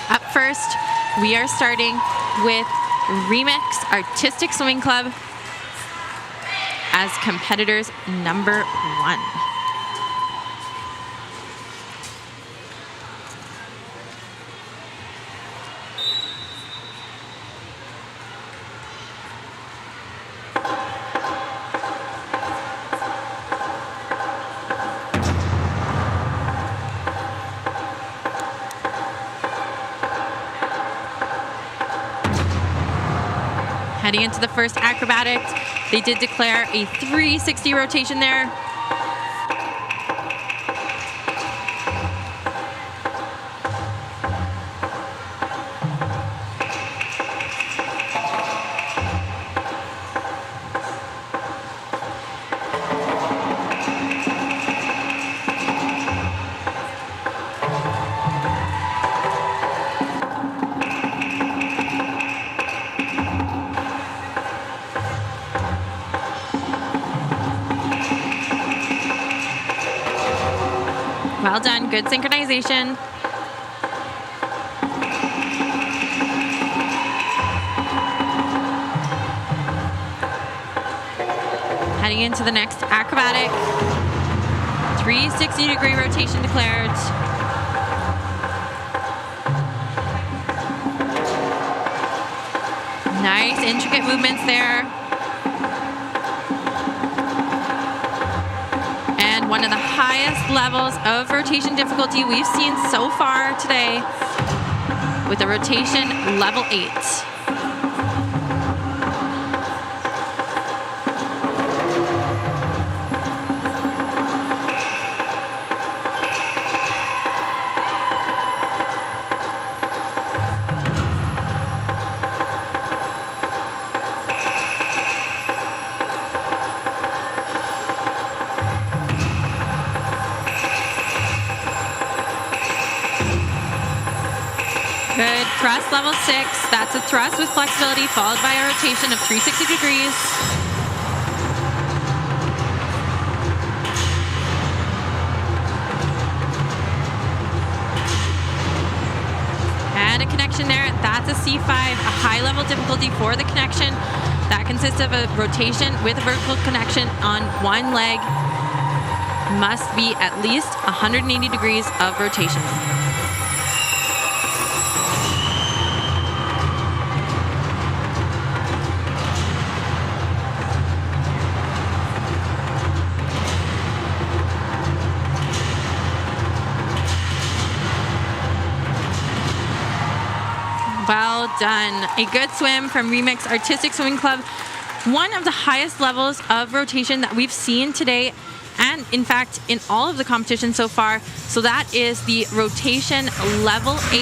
Up first, we are starting with Remix Artistic Swimming Club as competitors number 1. Heading into the first acrobatic, they did declare a 360 rotation there. Well done, good synchronization. Heading into the next acrobatic. 360-degree rotation declared. Nice, intricate movements there. And one of the highest levels of rotation difficulty we've seen so far today with a rotation level 8. Good, thrust level 6. That's a thrust with flexibility followed by a rotation of 360 degrees. And a connection there. That's a C5, a high level difficulty for the connection. That consists of a rotation with a vertical connection on one leg. Must be at least 180 degrees of rotation. Well done. A good swim from Remix Artistic Swimming Club. One of the highest levels of rotation that we've seen today, and in fact in all of the competition so far. So that is the rotation level 8,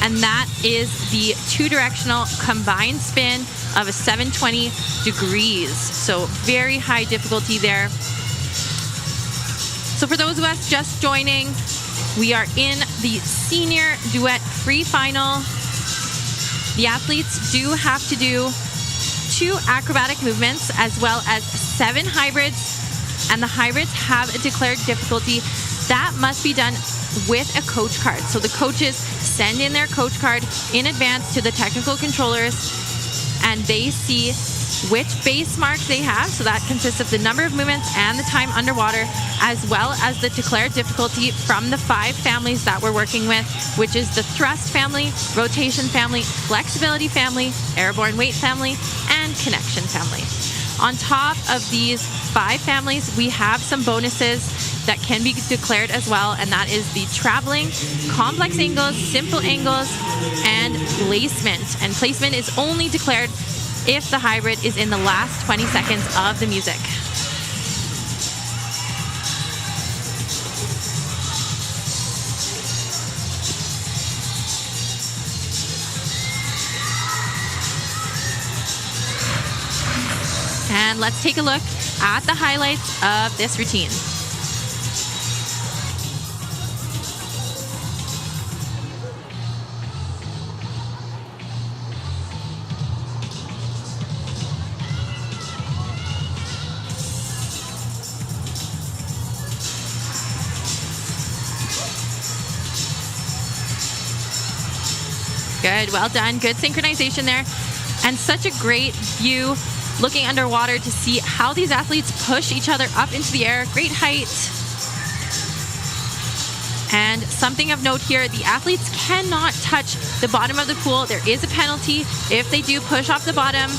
and that is the 2-directional combined spin of a 720 degrees. So very high difficulty there. So for those of us just joining, we are in the senior duet free final. The athletes do have to do 2 acrobatic movements as well as 7 hybrids, and the hybrids have a declared difficulty that must be done with a coach card. So the coaches send in their coach card in advance to the technical controllers, and they see which base mark they have. So that consists of the number of movements and the time underwater, as well as the declared difficulty from the 5 families that we're working with, which is the thrust family, rotation family, flexibility family, airborne weight family, and connection family. On top of these 5 families, we have some bonuses that can be declared as well, and that is the traveling, complex angles, simple angles, and placement. And placement is only declared if the hybrid is in the last 20 seconds of the music. And let's take a look at the highlights of this routine. Good, well done. Good synchronization there. And such a great view looking underwater to see how these athletes push each other up into the air. Great height. And something of note here, the athletes cannot touch the bottom of the pool. There is a penalty if they do push off the bottom.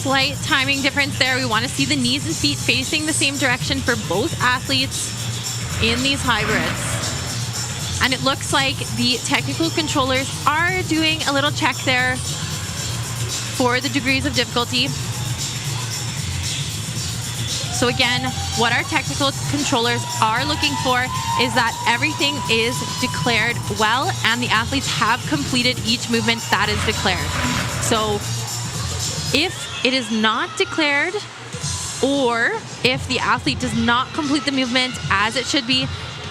Slight timing difference there. We want to see the knees and feet facing the same direction for both athletes in these hybrids. And it looks like the technical controllers are doing a little check there for the degrees of difficulty. So again, what our technical controllers are looking for is that everything is declared well and the athletes have completed each movement that is declared. So if it is not declared, or if the athlete does not complete the movement as it should be,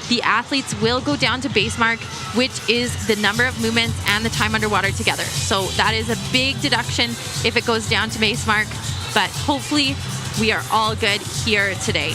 the athletes will go down to base mark, which is the number of movements and the time underwater together. So that is a big deduction if it goes down to base mark, but hopefully we are all good here today.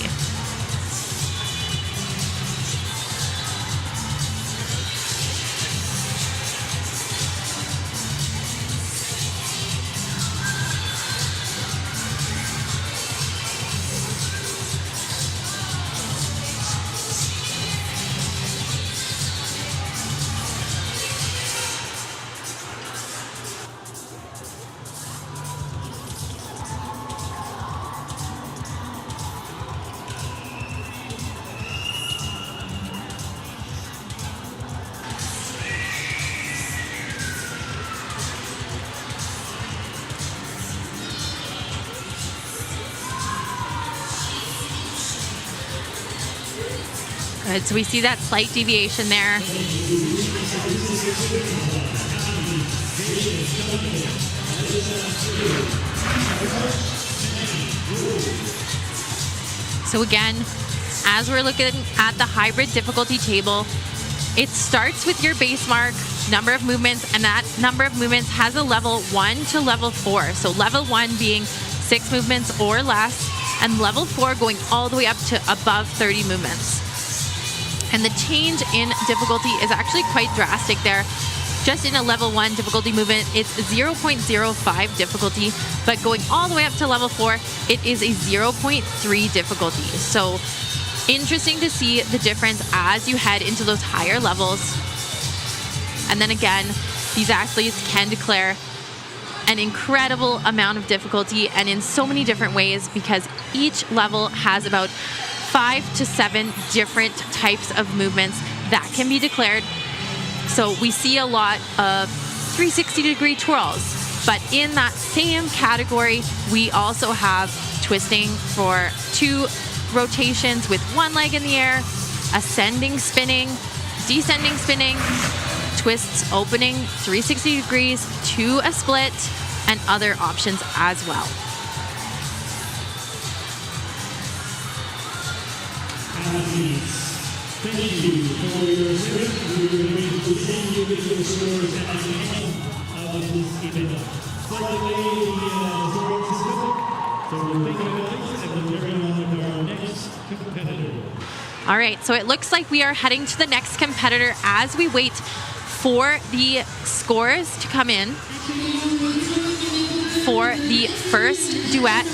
Good, so we see that slight deviation there. So again, as we're looking at the hybrid difficulty table, it starts with your base mark, number of movements, and that number of movements has a level 1 to level 4. So level 1 being 6 movements or less, and level 4 going all the way up to above 30 movements. And the change in difficulty is actually quite drastic there. Just in a level 1 difficulty movement, it's 0.05 difficulty, but going all the way up to level 4, it is a 0.3 difficulty. So interesting to see the difference as you head into those higher levels. And then again, these athletes can declare an incredible amount of difficulty and in so many different ways because each level has about 5 to 7 different types of movements that can be declared. So we see a lot of 360-degree twirls, but in that same category, we also have twisting for 2 rotations with 1 leg in the air, ascending spinning, descending spinning, twists opening 360 degrees to a split, and other options as well. Thank you for your service. We will be able to send you with your scores at the end of this event. By the way, the scoring system. So thank you guys, and we'll carry on with our next competitor. All right, so it looks like we are heading to the next competitor as we wait for the scores to come in for the first duet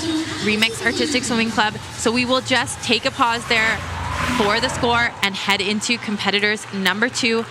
Remix Artistic Swimming Club. So we will just take a pause there for the score and head into competitors number 2.